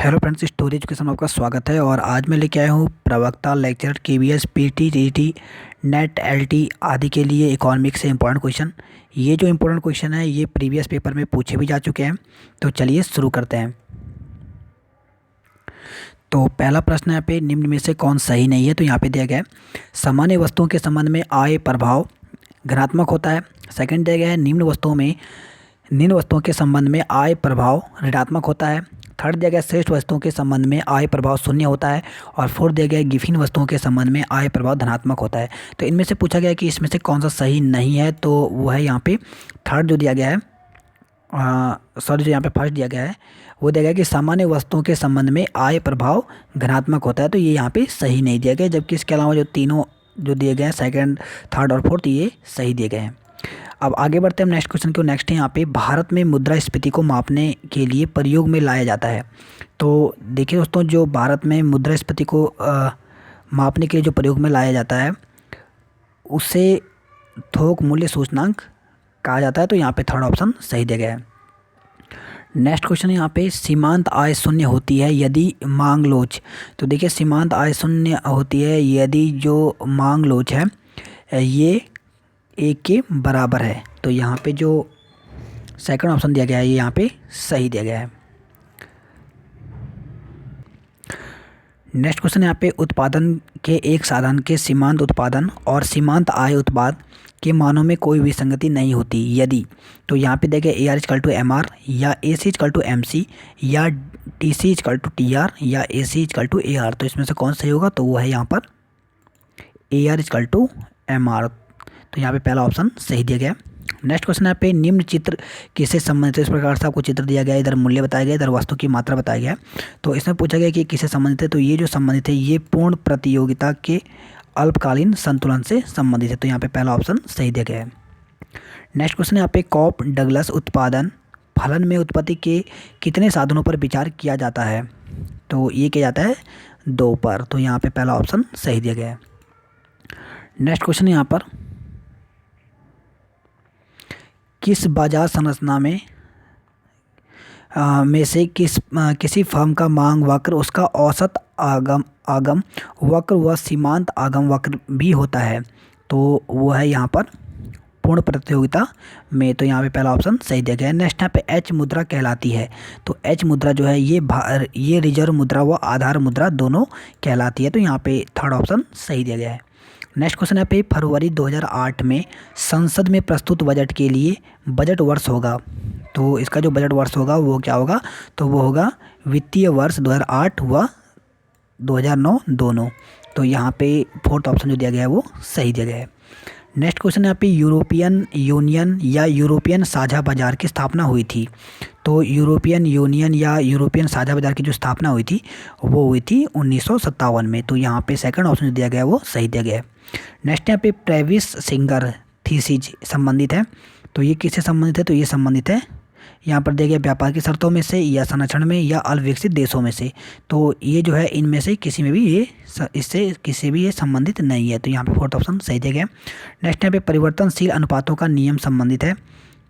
Hello friends, story education में आपका स्वागत है। और आज मैं लेके आया हूँ प्रवक्ता lecture KVS PT TT net LT आदि के लिए इकोनॉमिक्स से इम्पोर्टेंट क्वेश्चन। ये जो इम्पोर्टेंट क्वेश्चन है ये प्रीवियस पेपर में पूछे भी जा चुके हैं। तो चलिए शुरू करते हैं। तो पहला प्रश्न यहाँ पे निम्न में से कौन सही नहीं है। तो यहाँ पे दिया गया है सामान्य वस्तुओं के संबंध में आय प्रभाव धनात्मक होता है। सेकंड दिया गया है निम्न वस्तुओं के संबंध में आय प्रभाव ऋणात्मक होता है। थर्ड दिया गया श्रेष्ठ वस्तुओं के संबंध में आय प्रभाव शून्य होता है। और फोर्थ दिया गया गिफिन वस्तुओं के संबंध में आय प्रभाव धनात्मक होता है। तो इनमें से पूछा गया कि इसमें से कौन सा सही नहीं है। तो वो है यहाँ पे थर्ड जो दिया गया है, जो यहाँ पे फर्स्ट दिया गया है वो दिया गया कि सामान्य वस्तुओं के संबंध में आय प्रभाव धनात्मक होता है। तो ये यहाँ पे सही नहीं दिया गया, जबकि इसके अलावा जो तीनों जो दिए गए हैं सेकंड, थर्ड और फोर्थ ये सही दिए गए हैं। अब आगे बढ़ते हैं हम नेक्स्ट क्वेश्चन को। नेक्स्ट है यहाँ पे भारत में मुद्रास्फीति को मापने के लिए प्रयोग में लाया जाता है। तो देखिए दोस्तों, जो भारत में मुद्रास्फीति को मापने के लिए जो प्रयोग में लाया जाता है उसे थोक मूल्य सूचकांक कहा जाता है। तो यहाँ पे थर्ड ऑप्शन सही दिया गया है। नेक्स्ट क्वेश्चन है यहाँ पे सीमांत आय शून्य होती है यदि मांग लोच। तो देखिए सीमांत आय शून्य होती है यदि जो मांग लोच है ये एक के बराबर है। तो यहाँ पे जो सेकंड ऑप्शन दिया गया है ये यहाँ पे सही दिया गया है। नेक्स्ट क्वेश्चन यहाँ पे उत्पादन के एक साधन के सीमांत उत्पादन और सीमांत आय उत्पाद के मानों में कोई विसंगति नहीं होती यदि। तो यहाँ पे देखिए A R equal to M R या A C equal to M C या T C equal to T R या A C equal to A R. तो इसमें से कौन सही होगा। तो वो है यहाँ पर A R equal to M R. तो यहाँ पे पहला ऑप्शन सही दिया गया। नेक्स्ट क्वेश्चन यहाँ पे निम्न चित्र किससे संबंधित है। इस प्रकार से आपको चित्र दिया गया है, इधर मूल्य बताया गया, इधर वस्तु की मात्रा बताया गया। तो इसमें पूछा गया कि किससे संबंधित है। तो ये जो संबंधित है ये पूर्ण प्रतियोगिता के अल्पकालीन संतुलन से संबंधित है। तो यहाँ पे पहला ऑप्शन सही दिया गया है। नेक्स्ट क्वेश्चन यहाँ पे कॉप डगलस उत्पादन फलन में उत्पत्ति के कितने साधनों पर विचार किया जाता है। तो ये किया जाता है 2 पर। तो यहाँ पे पहला ऑप्शन सही दिया गया है। नेक्स्ट क्वेश्चन यहाँ पर किस बाजार संरचना में से किसी फर्म का मांग वक्र उसका औसत आगम वक्र व सीमांत आगम वक्र भी होता है। तो वो है यहाँ पर पूर्ण प्रतियोगिता में। तो यहाँ पे पहला ऑप्शन सही दिया गया है। नेक्स्ट यहाँ पे एच मुद्रा कहलाती है। तो एच मुद्रा जो है ये रिजर्व मुद्रा व आधार मुद्रा दोनों कहलाती है। तो यहाँ पे थर्ड ऑप्शन सही दिया गया है। नेक्स्ट क्वेश्चन यहाँ पे फरवरी 2008 में संसद में प्रस्तुत बजट के लिए बजट वर्ष होगा। तो इसका जो बजट वर्ष होगा वो क्या होगा। तो वो होगा वित्तीय वर्ष 2008 व 2009 दोनों। तो यहाँ पे फोर्थ ऑप्शन जो दिया गया है वो सही दिया गया है। नेक्स्ट क्वेश्चन यहाँ पे यूरोपियन यूनियन या यूरोपियन साझा बाजार की स्थापना हुई थी। तो यूरोपियन यूनियन या यूरोपियन साझा बाजार की जो स्थापना हुई थी वो हुई थी 1957 में। तो यहाँ पे सेकंड ऑप्शन जो दिया गया है वो सही दिया गया है। नेक्स्ट यहाँ पे प्रेविस सिंगर थीसिस संबंधित है। तो ये किससे संबंधित है। तो ये संबंधित है यहाँ पर दिया गया व्यापार की शर्तों में से या संरक्षण में या अल्पविकसित देशों में से। तो ये जो है इनमें से किसी में भी इससे किसी भी ये संबंधित नहीं है। तो यहाँ पे फोर्थ ऑप्शन सही दिया गया। नेक्स्ट यहाँ पे परिवर्तनशील अनुपातों का नियम संबंधित है।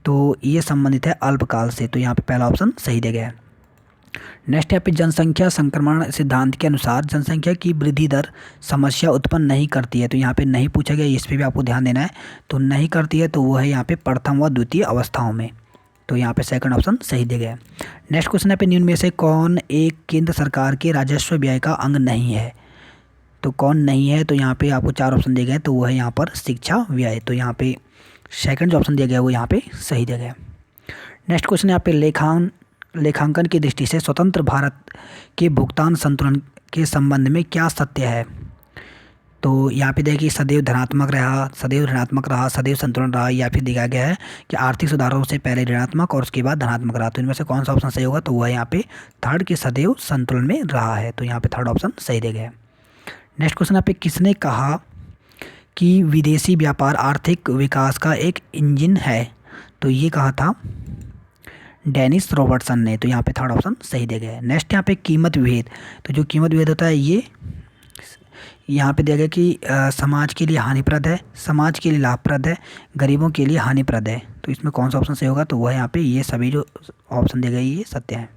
तो ये संबंधित है अल्पकाल से। तो यहाँ पे पहला ऑप्शन सही दिया गया है। नेक्स्ट यहाँ पे जनसंख्या संक्रमण सिद्धांत के अनुसार जनसंख्या की वृद्धि दर समस्या उत्पन्न नहीं करती है। तो यहाँ पे नहीं पूछा गया, इस पर भी आपको ध्यान देना है। तो नहीं करती है तो वो है यहाँ पे प्रथम व द्वितीय अवस्थाओं में। तो यहाँ पे सेकंड ऑप्शन सही दिया गया है। नेक्स्ट क्वेश्चन यहाँ पे निम्न में से कौन एक केंद्र सरकार के राजस्व व्यय का अंग नहीं है। तो कौन नहीं है। तो यहाँ पे आपको 4 ऑप्शन दिए गए। तो वो है यहाँ पर शिक्षा व्यय। तो यहाँ पे सेकंड जो ऑप्शन दिया गया है वो यहाँ पे सही दिया गया है। नेक्स्ट क्वेश्चन यहाँ पे लेखांकन की दृष्टि से स्वतंत्र भारत के भुगतान संतुलन के संबंध में क्या सत्य है। तो यहाँ पे देखिए सदैव धनात्मक रहा, सदैव ऋणात्मक रहा, सदैव संतुलन रहा, या फिर दिखाया गया है कि आर्थिक सुधारों से पहले ऋणात्मक और उसके बाद धनात्मक रहा। तो इनमें से कौन सा ऑप्शन सही होगा। तो वह यहाँ पे थर्ड के सदैव संतुलन में रहा है। तो यहाँ पे थर्ड ऑप्शन सही दिया गया है। नेक्स्ट क्वेश्चन यहाँ पे किसने कहा कि विदेशी व्यापार आर्थिक विकास का एक इंजन है। तो ये कहा था डेनिस रॉबर्टसन ने। तो यहाँ पे थर्ड ऑप्शन सही दिया गया है। नेक्स्ट यहाँ पे कीमत विभेद। तो जो कीमत विभेद होता है ये यहाँ पे दिया गया कि समाज के लिए हानिप्रद है, समाज के लिए लाभप्रद है, गरीबों के लिए हानिप्रद है। तो इसमें कौन सा ऑप्शन सही होगा। तो वह यहाँ पे ये सभी जो ऑप्शन दिए गए ये सत्य हैं।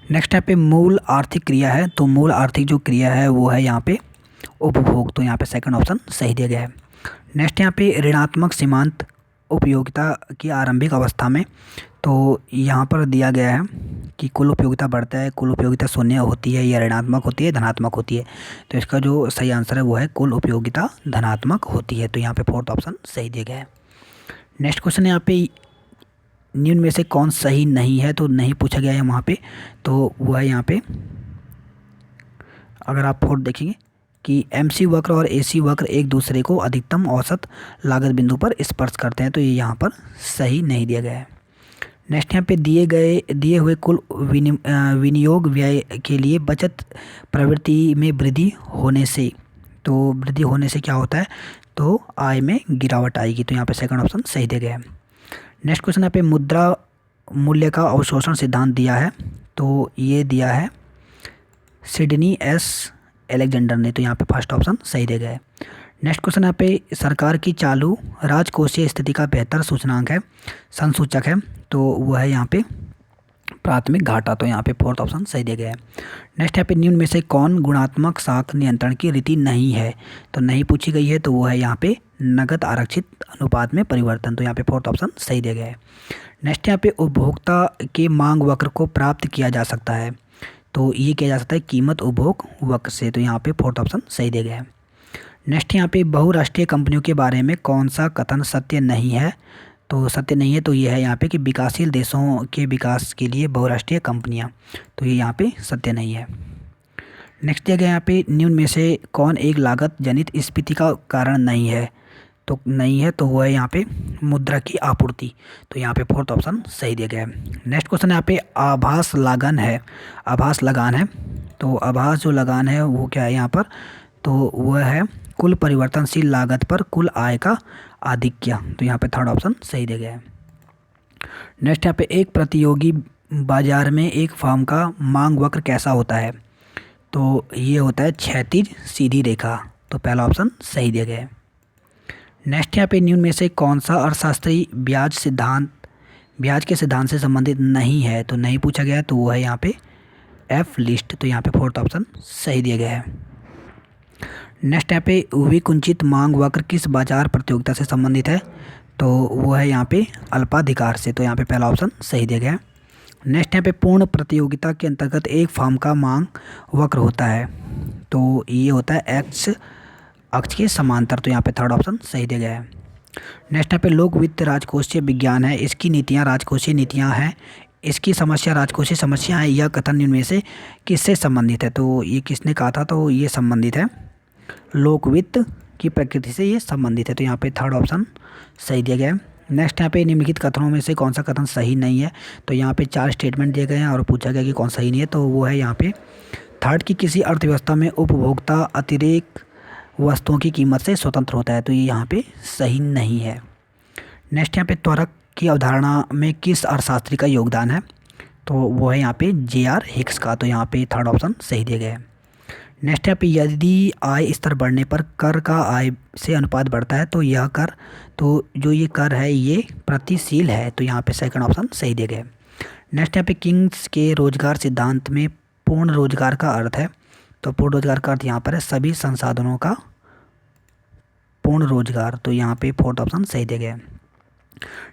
नेक्स्ट यहाँ पे मूल आर्थिक क्रिया है, तो मूल आर्थिक जो क्रिया है वो है यहाँ पे उपभोग, तो यहाँ पे सेकंड ऑप्शन सही दिया गया है। नेक्स्ट यहाँ पे ऋणात्मक सीमांत उपयोगिता की आरंभिक अवस्था में, तो यहाँ पर दिया गया है कि कुल उपयोगिता बढ़ता है, कुल उपयोगिता शून्य होती है या ऋणात्मक होती है, धनात्मक होती है। तो इसका जो सही आंसर है वो है कुल उपयोगिता धनात्मक होती है, तो यहाँ पे फोर्थ ऑप्शन सही दिया गया है। नेक्स्ट क्वेश्चन यहाँ पे निम्न में से कौन सही नहीं है, तो नहीं पूछा गया है वहाँ पे, तो वो है यहाँ पे, अगर आप फोर्थ देखेंगे कि MC वक्र और AC वक्र एक दूसरे को अधिकतम औसत लागत बिंदु पर स्पर्श करते हैं, तो ये यहाँ पर सही नहीं दिया गया है। नेक्स्ट यहाँ पे दिए हुए कुल विनियोग व्यय के लिए बचत प्रवृत्ति में वृद्धि होने से, तो वृद्धि होने से क्या होता है, तो आय में गिरावट आएगी, तो यहाँ पे सेकंड ऑप्शन सही दिया गया है। नेक्स्ट क्वेश्चन यहाँ पे मुद्रा मूल्य का अवशोषण सिद्धांत दिया है, तो ये दिया है सिडनी S एलेक्जेंडर ने, तो यहाँ पे फर्स्ट ऑप्शन सही दिया गया है। नेक्स्ट क्वेश्चन यहाँ पे सरकार की चालू राजकोषीय स्थिति का बेहतर सूचनांक है, संसूचक है, तो वो है यहाँ पे प्राथमिक घाटा, तो यहाँ पे फोर्थ ऑप्शन सही दिया गया है। नेक्स्ट यहाँ पे निम्न में से कौन गुणात्मक साख नियंत्रण की रीति नहीं है, तो नहीं पूछी गई है, तो वो है यहाँ पे नगद आरक्षित अनुपात में परिवर्तन, तो यहाँ पे फोर्थ ऑप्शन सही दिया गया है। नेक्स्ट यहाँ पे उपभोक्ता के मांग वक्र को प्राप्त किया जा सकता है, तो ये किया जा सकता है कीमत उपभोग वक्र से, तो यहाँ पे फोर्थ ऑप्शन सही दिया गया है। नेक्स्ट यहाँ पे बहुराष्ट्रीय कंपनियों के बारे में कौन सा कथन सत्य नहीं है, तो सत्य नहीं है, तो ये है यहाँ पे कि विकासशील देशों के विकास के लिए बहुराष्ट्रीय कंपनियाँ, तो ये यहाँ पे सत्य नहीं है। नेक्स्ट दिया गया यहाँ पे निम्न में से कौन एक लागत जनित स्फीति का कारण नहीं है, तो नहीं है, तो वो है यहाँ पे मुद्रा की आपूर्ति, तो यहाँ पे फोर्थ ऑप्शन सही दिया गया है। नेक्स्ट क्वेश्चन यहाँ पे आभास लगान है, आभास लगान है, तो आभास जो लगान है वो क्या है यहाँ पर, तो वह है कुल परिवर्तनशील लागत पर कुल आय का आधिक्य, तो यहाँ पे थर्ड ऑप्शन सही दिया गया है। नेक्स्ट यहाँ पे एक प्रतियोगी बाजार में एक फर्म का मांग वक्र कैसा होता है, तो ये होता है क्षैतिज सीधी रेखा, तो पहला ऑप्शन सही दिया गया है। नेक्स्ट यहाँ पे निम्न में से कौन सा अर्थशास्त्री ब्याज के सिद्धांत से संबंधित नहीं है, तो नहीं पूछा गया है, तो वो है यहाँ पे F लिस्ट, तो यहाँ पे फोर्थ ऑप्शन सही दिया गया है। नेक्स्ट यहाँ पे विकुंचित मांग वक्र किस बाजार प्रतियोगिता से संबंधित है, तो वो है यहाँ पे अल्पाधिकार से, तो यहाँ पे पहला ऑप्शन सही दिया गया है। नेक्स्ट यहाँ पे पूर्ण प्रतियोगिता के अंतर्गत एक फर्म का मांग वक्र होता है, तो ये होता है X अक्ष के समांतर, तो यहाँ पे थर्ड ऑप्शन सही दिया गया है। नेक्स्ट यहाँ पे लोक वित्त राजकोषीय विज्ञान है, इसकी नीतियाँ राजकोषीय नीतियाँ हैं, इसकी समस्या राजकोषीय समस्या है, यह कथन इनमें से किससे संबंधित है, तो ये किसने कहा था, तो ये संबंधित है लोक वित्त की प्रकृति से, ये संबंधित है, तो यहाँ पे थर्ड ऑप्शन सही दिया गया है। नेक्स्ट यहाँ पे निम्नलिखित कथनों में से कौन सा कथन सही नहीं है, तो यहाँ पे 4 स्टेटमेंट दिए गए हैं और पूछा गया कि कौन सही नहीं है, तो वो है यहाँ पे थर्ड की किसी अर्थव्यवस्था में उपभोक्ता अतिरिक्त वस्तुओं की कीमत से स्वतंत्र होता है, तो ये यहाँ पे सही नहीं है। नेक्स्ट यहाँ पे त्वरक की अवधारणा में किस अर्थशास्त्री का योगदान है, तो वो है यहाँ पे J.R. हिक्स का, तो यहाँ पे थर्ड ऑप्शन सही दिया गया है। नेक्स्ट यहाँ पे यदि आय स्तर बढ़ने पर कर का आय से अनुपात बढ़ता है, तो यह कर, तो जो ये कर है ये प्रतिशील है, तो यहाँ पे सेकंड ऑप्शन सही दिया गया है। नेक्स्ट यहाँ पे किंग्स के रोजगार सिद्धांत में पूर्ण रोजगार का अर्थ है, तो पूर्ण रोजगार का अर्थ यहाँ पर है सभी संसाधनों का पूर्ण रोजगार, तो यहाँ पे फोर्थ ऑप्शन सही दिया गया है।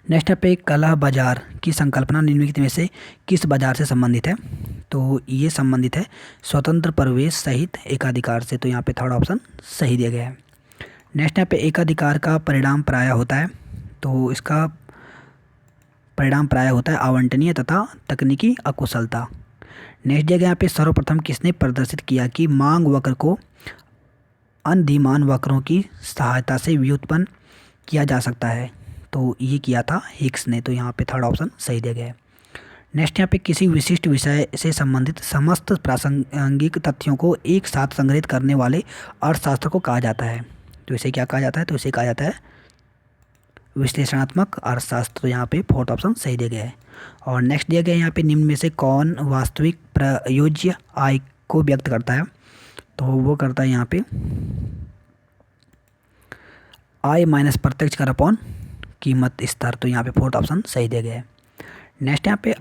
नेक्स्ट यहाँ पे कला बाजार की संकल्पना निम्नलिखित में से किस बाजार से संबंधित है, तो ये संबंधित है स्वतंत्र प्रवेश सहित एकाधिकार से, तो यहाँ पे थर्ड ऑप्शन सही दिया गया है। नेक्स्ट यहाँ पे एकाधिकार का परिणाम प्राय होता है, तो इसका परिणाम प्राय होता है आवंटनीय तथा तकनीकी अकुशलता। नेक्स्ट जगह यहाँ पे सर्वप्रथम किसने प्रदर्शित किया कि मांग वक्र को अनधिमान वक्रों की सहायता से व्युत्पन्न किया जा सकता है, तो ये किया था हिक्स ने, तो यहाँ पे थर्ड ऑप्शन सही दिया गया है। नेक्स्ट यहाँ पे किसी विशिष्ट विषय से संबंधित समस्त प्रासंगिक तथ्यों को एक साथ संग्रहित करने वाले अर्थशास्त्र को कहा जाता है, तो इसे क्या कहा जाता है, तो इसे कहा जाता है विश्लेषणात्मक अर्थशास्त्र, तो यहाँ पे फोर्थ ऑप्शन सही दिया गया है। और नेक्स्ट दिया गया यहाँ पे निम्न में से कौन वास्तविक प्रयोज्य आय को व्यक्त करता है, तो वो करता है यहाँ पे आय माइनस प्रत्यक्ष कर अपॉन कीमत स्तर, तो यहाँ पे फोर्थ ऑप्शन सही दिया गया है। नेक्स्ट यहाँ पे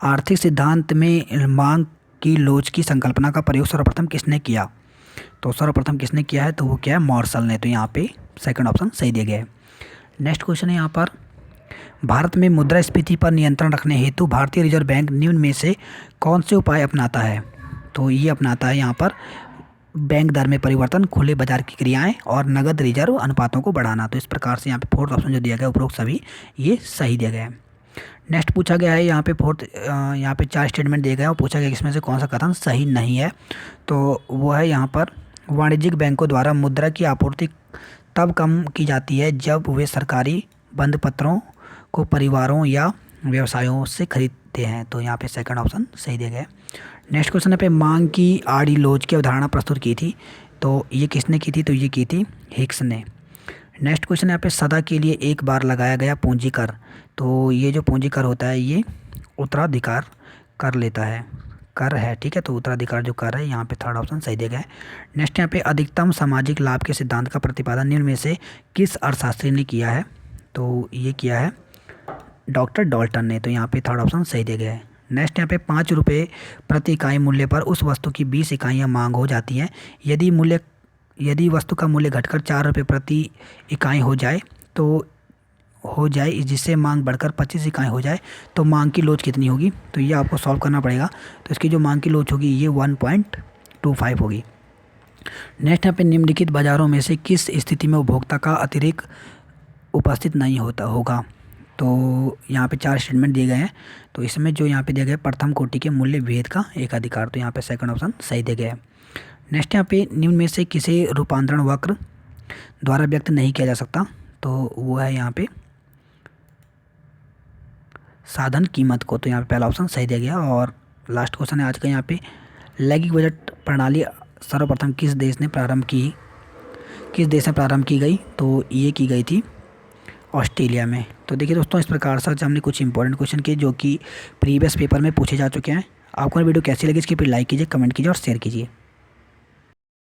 आर्थिक सिद्धांत में मांग की लोच की संकल्पना का प्रयोग सर्वप्रथम किसने किया? तो सर्वप्रथम किसने किया है? तो वो क्या है? मार्शल ने। तो यहाँ पे सेकंड ऑप्शन सही दिया गया है। नेक्स्ट क्वेश्चन है यहाँ पर, भारत में मुद्रास्फीति पर नियंत्रण रखने हेतु भारतीय रिजर्व बैंक निम्न में से कौन से उपाय अपनाता है? तो ये अपनाता है यहाँ पर बैंक दर में परिवर्तन, खुले बाजार की क्रियाएं और नगद रिजर्व अनुपातों को बढ़ाना। तो इस प्रकार से यहाँ पे फोर्थ ऑप्शन जो दिया गया है उपरोक्त सभी ये सही दिया गया है। नेक्स्ट पूछा गया है यहाँ पे यहाँ पे 4 स्टेटमेंट दिए गए हैं और पूछा गया इसमें से कौन सा कथन सही नहीं है? तो वो है यहाँ पर, वाणिज्यिक बैंकों द्वारा मुद्रा की आपूर्ति तब कम की जाती है जब वे सरकारी बंधपत्रों को परिवारों या व्यवसायों से खरीदते हैं। तो यहाँ पे सेकंड ऑप्शन सही दिया गया है। नेक्स्ट क्वेश्चन है पे, मांग की आड़ी लोच की अवधारणा प्रस्तुत की थी। तो ये किसने की थी? तो ये की थी हिक्स ने। नेक्स्ट क्वेश्चन यहाँ पे, सदा के लिए एक बार लगाया गया पूंजी कर। तो ये जो पूंजी कर होता है ये उत्तराधिकार कर लेता है, कर है, ठीक है। तो उत्तराधिकार जो कर है यहाँ पे थर्ड ऑप्शन सही दिया गया है। नेक्स्ट यहाँ पे, अधिकतम सामाजिक लाभ के सिद्धांत का प्रतिपादन निम्न में से किस अर्थशास्त्री ने किया है? तो ये किया है डॉक्टर डॉल्टन ने। तो यहाँ पे थर्ड ऑप्शन सही दिया गया है। नेक्स्ट यहाँ पे, 5 रुपये प्रति इकाई मूल्य पर उस वस्तु की 20 इकाइयाँ मांग हो जाती हैं। यदि वस्तु का मूल्य घटकर 4 रुपये प्रति इकाई हो जाए जिससे मांग बढ़कर 25 इकाई हो जाए तो मांग की लोच कितनी होगी? तो ये आपको सॉल्व करना पड़ेगा। तो इसकी जो मांग की लोच होगी ये 1.25 होगी। नेक्स्ट यहाँ पे, निम्नलिखित बाजारों में से किस स्थिति में उपभोक्ता का अतिरिक्त उपस्थित नहीं होगा? तो यहाँ पे 4 स्टेटमेंट दिए गए हैं। तो इसमें जो यहाँ पे दिया गया है, प्रथम कोटि के मूल्य भेद का एक अधिकार। तो यहाँ पे सेकंड ऑप्शन सही दिया गया है। नेक्स्ट यहाँ पे, निम्न में से किसे रूपांतरण वक्र द्वारा व्यक्त नहीं किया जा सकता? तो वो है यहाँ पे साधन कीमत को। तो यहाँ पे पहला ऑप्शन सही दिया गया। और लास्ट क्वेश्चन है आज का यहाँ पे, लैंगिक बजट प्रणाली सर्वप्रथम किस देश ने प्रारंभ की गई? तो ये की गई थी ऑस्ट्रेलिया में। तो देखिए दोस्तों, इस प्रकार से आज हमने कुछ इंपॉर्टेंट क्वेश्चन किए जो कि प्रीवियस पेपर में पूछे जा चुके हैं। आपको वीडियो कैसी लगी इसकी लाइक कीजिए, कमेंट कीजिए और शेयर कीजिए।